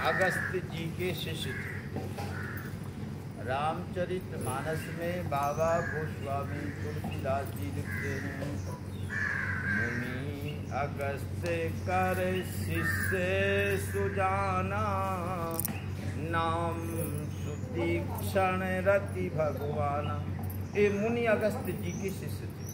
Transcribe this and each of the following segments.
अगस्त जी के शिष्य थे। रामचरितमानस में बाबा गोस्वामी तुलसीदास जी लिखते हैं, मुनि अगस्त कर शिष्य सुजाना, नाम सुतीक्षण रति भगवाना। ये मुनि अगस्त जी के शिष्य थे।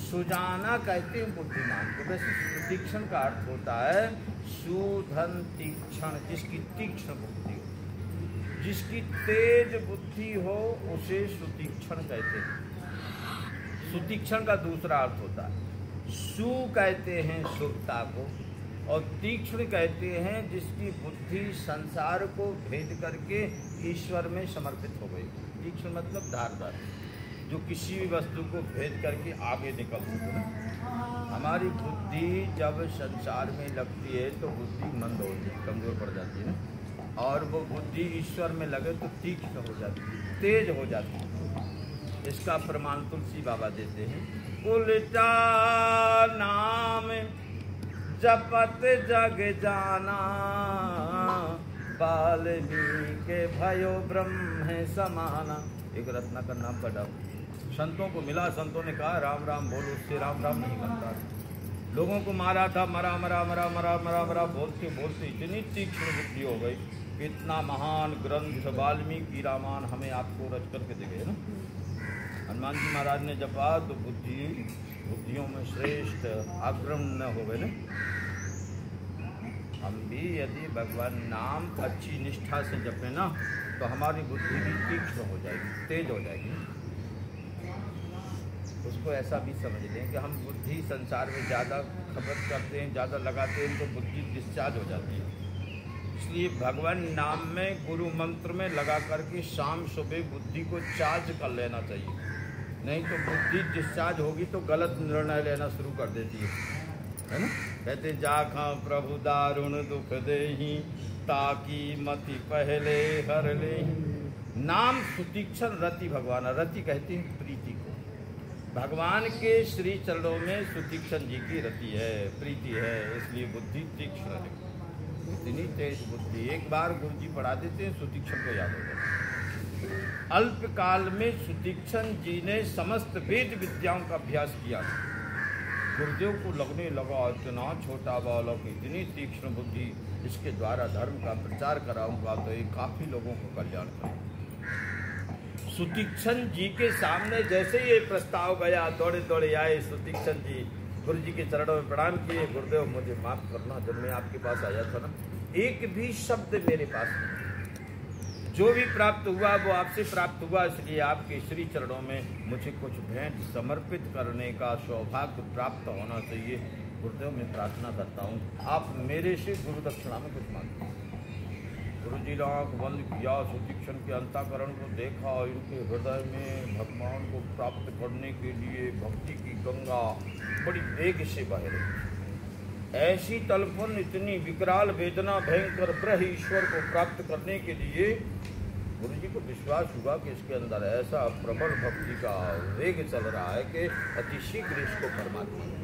सुजाना कहते हैं बुद्धिमान को। वैसे सुतीक्षण का अर्थ होता है सुधन तीक्षण, जिसकी तीक्ष्ण बुद्धि हो, जिसकी तेज बुद्धि हो उसे सुतीक्षण कहते हैं। सुतीक्षण का दूसरा अर्थ होता है, सु कहते हैं शुभता को, और तीक्ष्ण कहते हैं जिसकी बुद्धि संसार को भेद करके ईश्वर में समर्पित हो गई। तीक्ष्ण मतलब धारदार, जो किसी भी वस्तु को भेद करके आगे निकल सके ना। हमारी बुद्धि जब संसार में लगती है तो बुद्धि मंद होती है, कमजोर पड़ जाती है ना, और वो बुद्धि ईश्वर में लगे तो तीक्ष्ण हो जाती है, तेज हो जाती है। इसका प्रमाण तुलसी बाबा देते हैं, उल्टा नाम जपत जग जाना, वाल्मीकि भयो ब्रह्म समाना। एक रत्ना का नाम पढ़ा, संतों को मिला, संतों ने कहा राम राम बोलो, उससे राम राम नहीं बनता। लोगों को मारा था, मरा मरा मरा मरा मरा मरा बोलते बोलते इतनी तीक्ष्ण बुद्धि हो गई कि इतना महान ग्रंथ वाल्मीकि रामायण हमें आपको रच करके दे गए ना। हनुमान जी महाराज ने जपा तो बुद्धियों में श्रेष्ठ अग्रण्य हो गए ना। हम भी यदि भगवान नाम अच्छी निष्ठा से जपे ना तो हमारी बुद्धि भी तीक्ष्ण हो जाएगी, तेज हो जाएगी। उसको ऐसा भी समझ लें कि हम बुद्धि संसार में ज़्यादा खपत करते हैं, ज़्यादा लगाते हैं तो बुद्धि डिस्चार्ज हो जाती है। इसलिए भगवान नाम में, गुरु मंत्र में लगा करके शाम सुबह बुद्धि को चार्ज कर लेना चाहिए, नहीं तो बुद्धि डिस्चार्ज होगी तो गलत निर्णय लेना शुरू कर देती है ना। कहते जाखा प्रभु दारुण दुख देहि, ताकि मति पहले हर ले। नाम सुतीक्षण रति भगवान, रति कहते हैं प्रीति को। भगवान के श्री चरणों में सुतीक्षण जी की रति है, प्रीति है, इसलिए बुद्धि तीक्ष्ण है। इतनी तेज बुद्धि, एक बार गुरु जी पढ़ा देते हैं सुतीक्षण को याद हो जाता। अल्प काल में सुतीक्षण जी ने समस्त वेद विद्याओं का अभ्यास किया। गुरुदेव को लगने लगा इतना छोटा बालक, इतनी तीक्ष्ण बुद्धि, इसके द्वारा धर्म का प्रचार कराऊंगा तो ये काफी लोगों को कल्याण करेगा। सुतीक्षण जी के सामने जैसे ये प्रस्ताव गया, दौड़े दौड़े आए सुतीक्षण जी, गुरु जी के चरणों में प्रणाम किए। गुरुदेव मुझे माफ करना, जब मैं आपके पास आया था ना एक भी शब्द मेरे पास नहीं, जो भी प्राप्त हुआ वो आपसे प्राप्त हुआ, इसलिए आपके श्री चरणों में मुझे कुछ भेंट समर्पित करने का सौभाग्य प्राप्त होना चाहिए। गुरुदेव मैं प्रार्थना करता हूँ आप मेरे से गुरु दक्षिणा में कुछ मांगें। गुरु जी ने आँख बंद किया, सुतीक्षण के अंतःकरण को देखा, इनके हृदय में भगवान को प्राप्त करने के लिए भक्ति की गंगा बड़ी वेग से बह रही। ऐसी तलपन, इतनी विकराल वेदना, भयंकर ब्रह्म ईश्वर को प्राप्त करने के लिए गुरु जी को विश्वास हुआ कि इसके अंदर ऐसा प्रबल भक्ति का वेग चल रहा है कि अतिशीघ्र इसको परमात्मा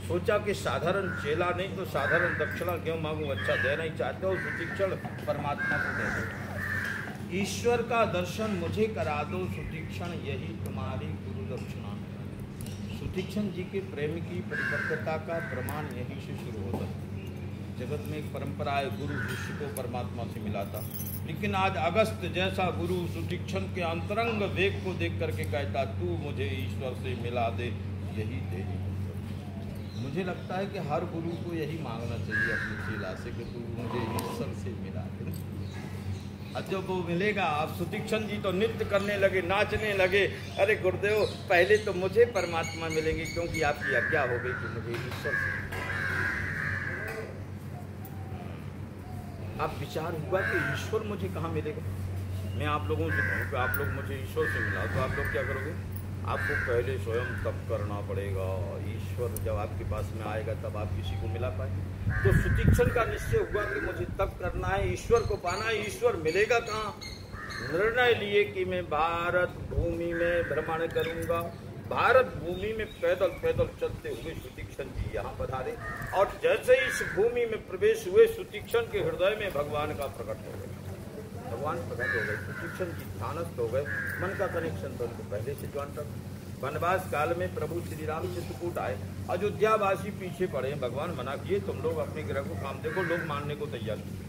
सोचा कि साधारण चेला नहीं तो साधारण दक्षिणा क्यों मांगूं, अच्छा देना ही चाहते हो सुतीक्षण परमात्मा को दे दो। ईश्वर का दर्शन मुझे करा दो सुतीक्षण, यही तुम्हारी गुरु दक्षिणा है। सुतीक्षण जी के प्रेम की परिपक्वता का प्रमाण यहीं से शुरू होता है। जगत में एक परंपरा है, गुरु शिष्य को परमात्मा से मिलाता, लेकिन आज अगस्त जैसा गुरु सुतीक्षण के अंतरंग वेग को देख करके कहता तू मुझे ईश्वर से मिला दे, यही तेरी। मुझे लगता है कि हर गुरु को यही मांगना चाहिए अपनी चेला से कि तू मुझे ईश्वर से मिला दे। अब जब वो मिलेगा, आप सुतीक्षण जी तो नृत्य करने लगे, नाचने लगे, अरे गुरुदेव पहले तो मुझे परमात्मा मिलेंगे क्योंकि आपकी आज्ञा हो गई कि मुझे ईश्वर से। अब विचार हुआ कि ईश्वर मुझे कहाँ मिलेगा। मैं आप लोगों से कहूँ कि आप लोग मुझे ईश्वर से मिला तो आप लोग क्या करोगे? आपको पहले स्वयं तप करना पड़ेगा। ईश्वर जब आपके पास में आएगा तब आप किसी को मिला पाएंगे। तो सुतीक्षण का निश्चय हुआ कि मुझे तप करना है, ईश्वर को पाना है। ईश्वर मिलेगा कहाँ? निर्णय लिए कि मैं भारत भूमि में भ्रमण करूंगा, भारत भूमि में पैदल पैदल चलते हुए सुतीक्षण जी यहाँ पधारे और जैसे ही इस भूमि में प्रवेश हुए सुतीक्षण के हृदय में भगवान का प्रकट हो गया। भगवान प्रकट हो गए, सुतीक्षण जी ध्यानस्थ हो गए, मन का कनेक्शन तो उनको पहले से ज्वाइंट था। वनवास काल में प्रभु श्री राम चित्रकूट आए, अयोध्यावासी पीछे पड़े, भगवान मना किए तुम लोग अपने ग्रह को काम देखो, लोग मानने को तैयार नहीं।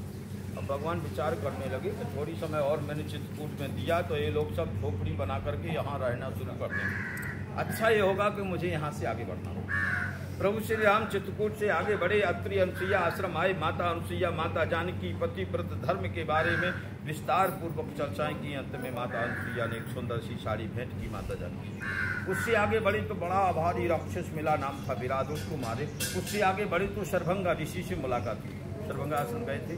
अब भगवान विचार करने लगे कि थोड़ी समय और मैंने चित्रकूट में दिया तो ये लोग सब झोपड़ी बना करके यहाँ रहना शुरू कर देंगे, अच्छा ये होगा कि मुझे यहाँ से आगे बढ़ना हो। प्रभु श्री राम चित्रकूट से आगे बढ़े, अत्रि अनुसुईया आश्रम आए, माता अनुसुईया माता जानकी पतिव्रत धर्म के बारे में विस्तार पूर्वक चर्चाएं की। अंत में माता अनुसुईया ने एक सुंदर सी साड़ी भेंट की माता जानकी। उससे आगे बढ़े तो बड़ा भारी राक्षस मिला, नाम था विराट, उसको मारे। उससे आगे बढ़े तो शरभंगा ऋषि से मुलाकात हुई, शरभंगा आश्रम गए थे।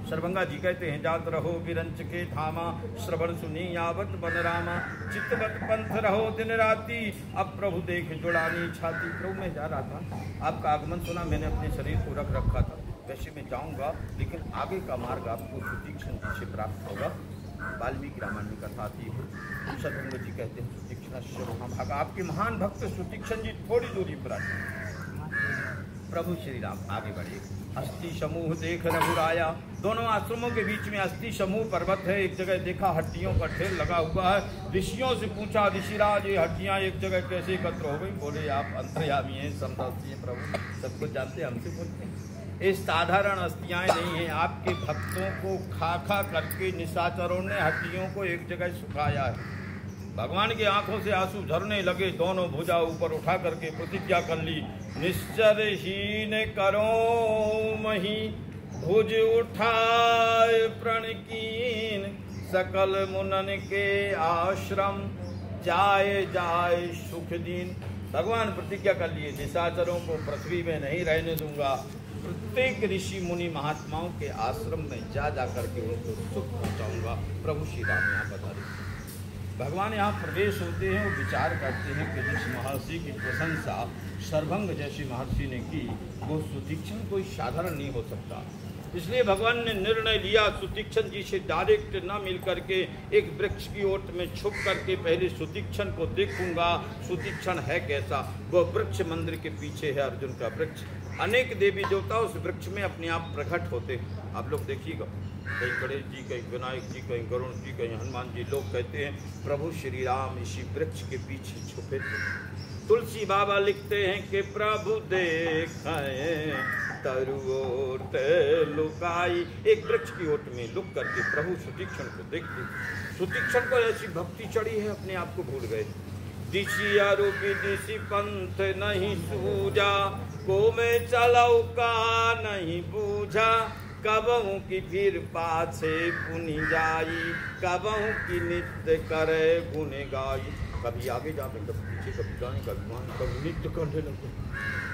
शरभंगा जी कहते हैं, जात रहो विरंच के धामा, श्रवण सुनी यावत बन रामा, चित्तवत पंथ रहो दिन राती, अब प्रभु देख जुड़ानी छाती। प्रभु मैं जा रहा था, आपका आगमन सुना, मैंने अपने शरीर को रख रखा था, वैसे मैं जाऊंगा लेकिन आगे का मार्ग आपको सुतीक्षण जी से प्राप्त होगा। वाल्मीकि रामायण में कथा आती है, शरभंगा जी कहते हैं सुतीक्षण आपके महान भक्त सुतीक्षण जी थोड़ी दूरी पर आए। प्रभु श्री राम आगे बढ़े, अस्थि समूह देख रघुराया, दोनों आश्रमों के बीच में अस्थि समूह पर्वत है। एक जगह देखा हड्डियों का ढेर लगा हुआ है, ऋषियों से पूछा ऋषिराज ये हड्डियां एक जगह कैसे एकत्र हो गई? बोले आप अंतर्यामी हैं, समदर्शी हैं प्रभु, सब कुछ जानते हैं, हमसे पूछते हैं। ये साधारण अस्थियां नहीं हैं, आपके भक्तों को खा खा करके निशाचरों ने हड्डियों को एक जगह सुखाया है। भगवान की आंखों से आंसू झरने लगे, दोनों भुजा ऊपर उठा करके प्रतिज्ञा कर ली, निश्चरहीन करो मही भुज उठाए प्रणकीन, सकल मुनन के आश्रम जाए जाए सुख दिन। भगवान प्रतिज्ञा कर लिए, निशाचरों को पृथ्वी में नहीं रहने दूंगा, प्रत्येक ऋषि मुनि महात्माओं के आश्रम में जा करके उनको सुख पहुंचाऊंगा। प्रभु श्री राम यहाँ बता रहे, भगवान यहाँ प्रवेश होते हैं, वो विचार करते हैं कि जिस महर्षि की प्रशंसा शरभंग जैसी महर्षि ने की, वो सुतीक्षण कोई साधारण नहीं हो सकता। इसलिए भगवान ने निर्णय लिया सुतीक्षण जी से डायरेक्ट न मिल करके एक वृक्ष की ओट में छुप करके पहले सुतीक्षण को देखूंगा, सुतीक्षण है कैसा। वो वृक्ष मंदिर के पीछे है, अर्जुन का वृक्ष, अनेक देवी देवता उस वृक्ष में अपने आप प्रकट होते हैं। आप लोग देखिएगा, कहीं गणेश जी, कहीं विनायक जी, कहीं गरुण जी, कहीं हनुमान जी। लोग कहते हैं प्रभु श्री राम इसी वृक्ष के पीछे छुपे थे। तुलसी बाबा लिखते हैं कि प्रभु देखें तरुओर लुकाई, एक वृक्ष की ओट में लुक करके प्रभु सुतीक्षण को देखते। सुतीक्षण को ऐसी भक्ति चढ़ी है, अपने आप को भूल गए। दिशी आरोपी दिशी पंथ नहीं सूझा, को में चलाऊ का नहीं बूझा, कबहू की फिर पाछे पुनि जाई, कबहू की नित्य करे गुण गाई। कभी आगे जाते, कभी पीछे, कभी जाए, कभी वहाँ, कभी नित्य करने लगते।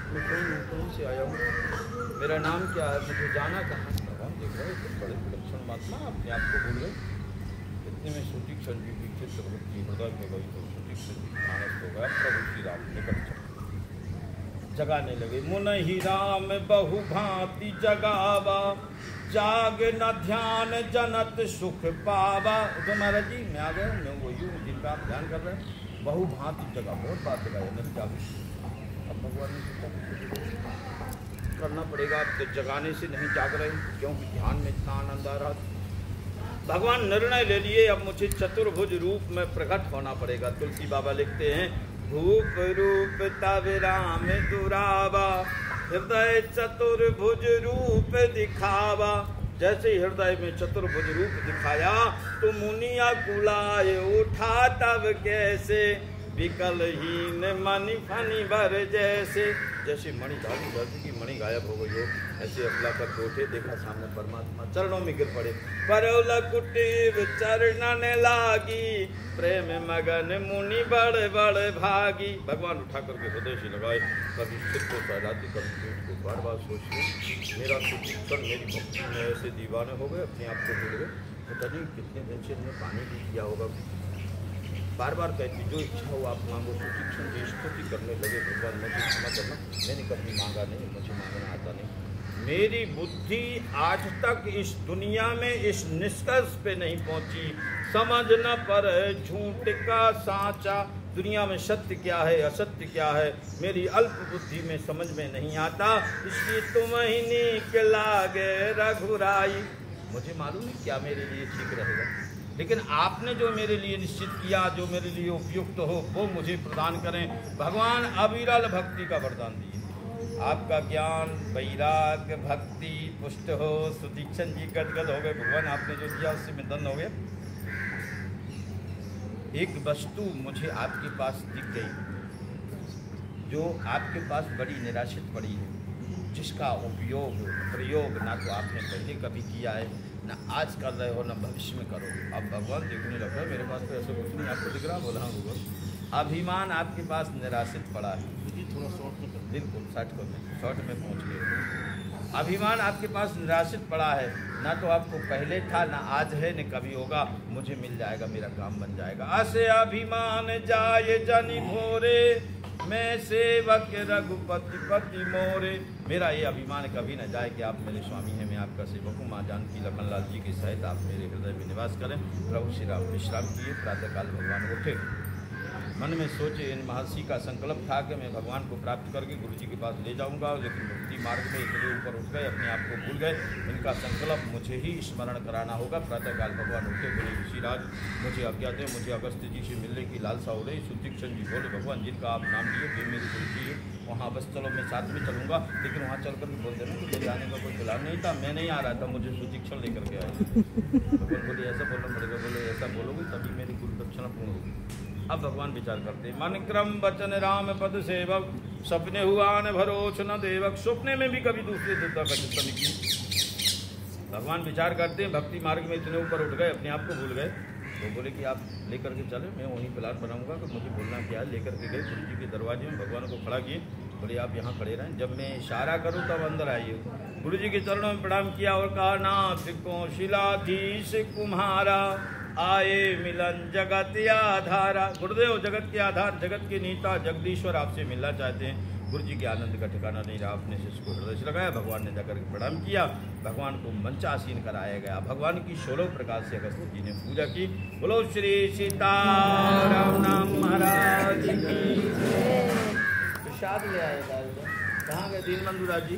मैं कहीं से आया हूँ, मेरा नाम क्या है, मुझे जाना कहाँ? भगवान देख रहे हैं, बड़े विलक्षण महात्मा अपने आप को भूल गए। इतने में सुतीक्षण जी की चित्रवृत्ति हृदय में गई तो सुतीक्षण जी मानस हो गया। प्रभु श्री राम निकट जगाने लगे, मुन ही राम बहु भांति जगावा, जाग न ध्यान जनत सुख पावा। तो महाराज जी मैं आ गया, मैं वही हूँ जिनका आप ध्यान कर रहे हैं। बहु भांति जगा, बहुत बात जगाया, नहीं जागी। अब भगवान ने सोचा करना पड़ेगा, तो जगाने से नहीं जाग रहे, क्योंकि ध्यान में इतना आनंद आ रहा था। भगवान निर्णय ले लिए, अब मुझे चतुर्भुज रूप में प्रकट होना पड़ेगा। तुलसी बाबा लिखते हैं, भूप रूप तब राम दुरावा, हृदय चतुर्भुज रूप दिखावा। जैसे हृदय में चतुर्भुज रूप दिखाया तो मुनिया कुलाए उठा, तब कैसे विकलहीन मणि फनी भर जैसे। जैसे मणि धारी धरती की मणि गायब हो गई हो, ऐसे अगला कर उठे, देखा सामने परमात्मा चरणों में गिर पड़े। परौल कुटीर चरणन लागी, प्रेम मगन मुनि बड़ बड़ भागी। भगवान उठा करके हृदय से लगाए, कभी सिर को फैलाते, कभी पीठ को बार बार सोचते। मेरा सुतीक्षण मेरी भक्ति में ऐसे दीवाने हो गए, अपने आप को भूल गए। पता नहीं कितने दिन से इन्हें पानी भी दिया होगा। बार बार कहती, जो इच्छा हो आप मांगो। सुतीक्षण की स्तुति करने लगे, भगवान मुझे क्षमा करना, मैंने कभी मांगा नहीं, मुझे मांगना आता नहीं। मेरी बुद्धि आज तक इस दुनिया में इस निष्कर्ष पे नहीं पहुंची, समझ न पर झूठ का साचा। दुनिया में सत्य क्या है असत्य क्या है मेरी अल्प बुद्धि में समझ में नहीं आता, इसलिए तुम ही नीक लागे रघुराई। मुझे मालूम नहीं क्या मेरे लिए ठीक रहेगा, लेकिन आपने जो मेरे लिए निश्चित किया, जो मेरे लिए उपयुक्त हो वो मुझे प्रदान करें। भगवान अविरल भक्ति का वरदान दिए। आपका ज्ञान वैराग्य भक्ति पुष्ट हो। सुदीक्षण जी गदगद हो गए। भगवान आपने जो दिया उससे मैं धन्य हो गया। एक वस्तु मुझे आपके पास दिख गई जो आपके पास बड़ी निराशित पड़ी है, जिसका उपयोग प्रयोग ना तो आपने पहले कभी किया है, ना आज कर रहे हो, ना भविष्य में करोगे। अब भगवान देखने लग रहे, मेरे पास तो ऐसा कुछ नहीं, आपको दिख रहा। बोला हाँ भगवान, अभिमान आपके पास निराशित पड़ा है। थोड़ा शॉर्ट में बिल्कुल शॉर्ट में पहुँच गए। अभिमान आपके पास निराशित पड़ा है, ना तो आपको पहले था, ना आज है, न कभी होगा। मुझे मिल जाएगा, मेरा काम बन जाएगा। असे अभिमान जाए जनि भोरे, मैं सेवक रघुपति पति मोरे। मेरा ये अभिमान कभी न जाए कि आप मेरे स्वामी हैं, मैं आपका सेवक हूँ। माँ जानकी लखनलाल जी के सहित आप मेरे हृदय में निवास करें। प्रभु श्री राम विश्राम किए। प्रातःकाल भगवान उठे, मन में सोचे इन महर्षि का संकल्प था कि मैं भगवान को प्राप्त करके गुरु जी के पास ले जाऊंगा, लेकिन मुक्ति मार्ग में इतने ऊपर उठ गए, अपने आप को भूल गए। इनका संकल्प मुझे ही स्मरण कराना होगा। प्रातःकाल भगवान उठे, बोले ऋषिराज मुझे आज्ञा दें, मुझे अगस्त्य जी से मिलने की लालसा हो रही। सुदीक्षण जी बोले भगवान जिनका आप नाम लिए वे मेरे गुरु जी है, वहाँ बस चलो मैं साथ में चलूँगा, लेकिन वहाँ चल कर बोल देना कि मेरे आने का कोई प्लान नहीं था, मैं नहीं आ रहा था, मुझे सुदीक्षण लेकर के आए। भगवान बोले ऐसा बोलना पड़ेगा। बोले ऐसा बोलोगे तभी मेरी गुरु दक्षिणा पूर्ण होगी। अब भगवान विचार करते, मन क्रम वचन राम पद सेवक, सपने हुआ न भरोस न देवक। स्वप्ने में भी कभी दूसरे देवता का चिंतन की। भगवान विचार करते हैं, भक्ति मार्ग में इतने ऊपर उठ गए, अपने आप को भूल गए। तो बोले कि आप लेकर के चले, मैं वहीं प्लान बनाऊंगा कि मुझे बोलना क्या है। लेकर के गए गुरु जी के दरवाजे में, भगवान को खड़ा किए। बोले आप यहाँ खड़े रहें, जब मैं इशारा करूँ तब अंदर आइए। गुरु जी के चरणों में प्रणाम किया और कहा, नाथ को शिलाधीश कुम्हारा, आए मिलन जगत आधारा। गुरुदेव जगत के आधार, जगत के नीता जगदीश्वर आपसे मिलना चाहते हैं। गुरु जी के आनंद का ठिकाना नहीं रहा, अपने शिष्य को हृदय से लगाया। भगवान ने जाकर के प्रणाम किया, भगवान को मंचासीन कराया गया। भगवान की 16 प्रकार से अगस्त्य जी ने पूजा की। बोलो श्री सीताराम नाम महाराज की। प्रसाद ले आए, कहाँ गए दीनबंधु राज जी?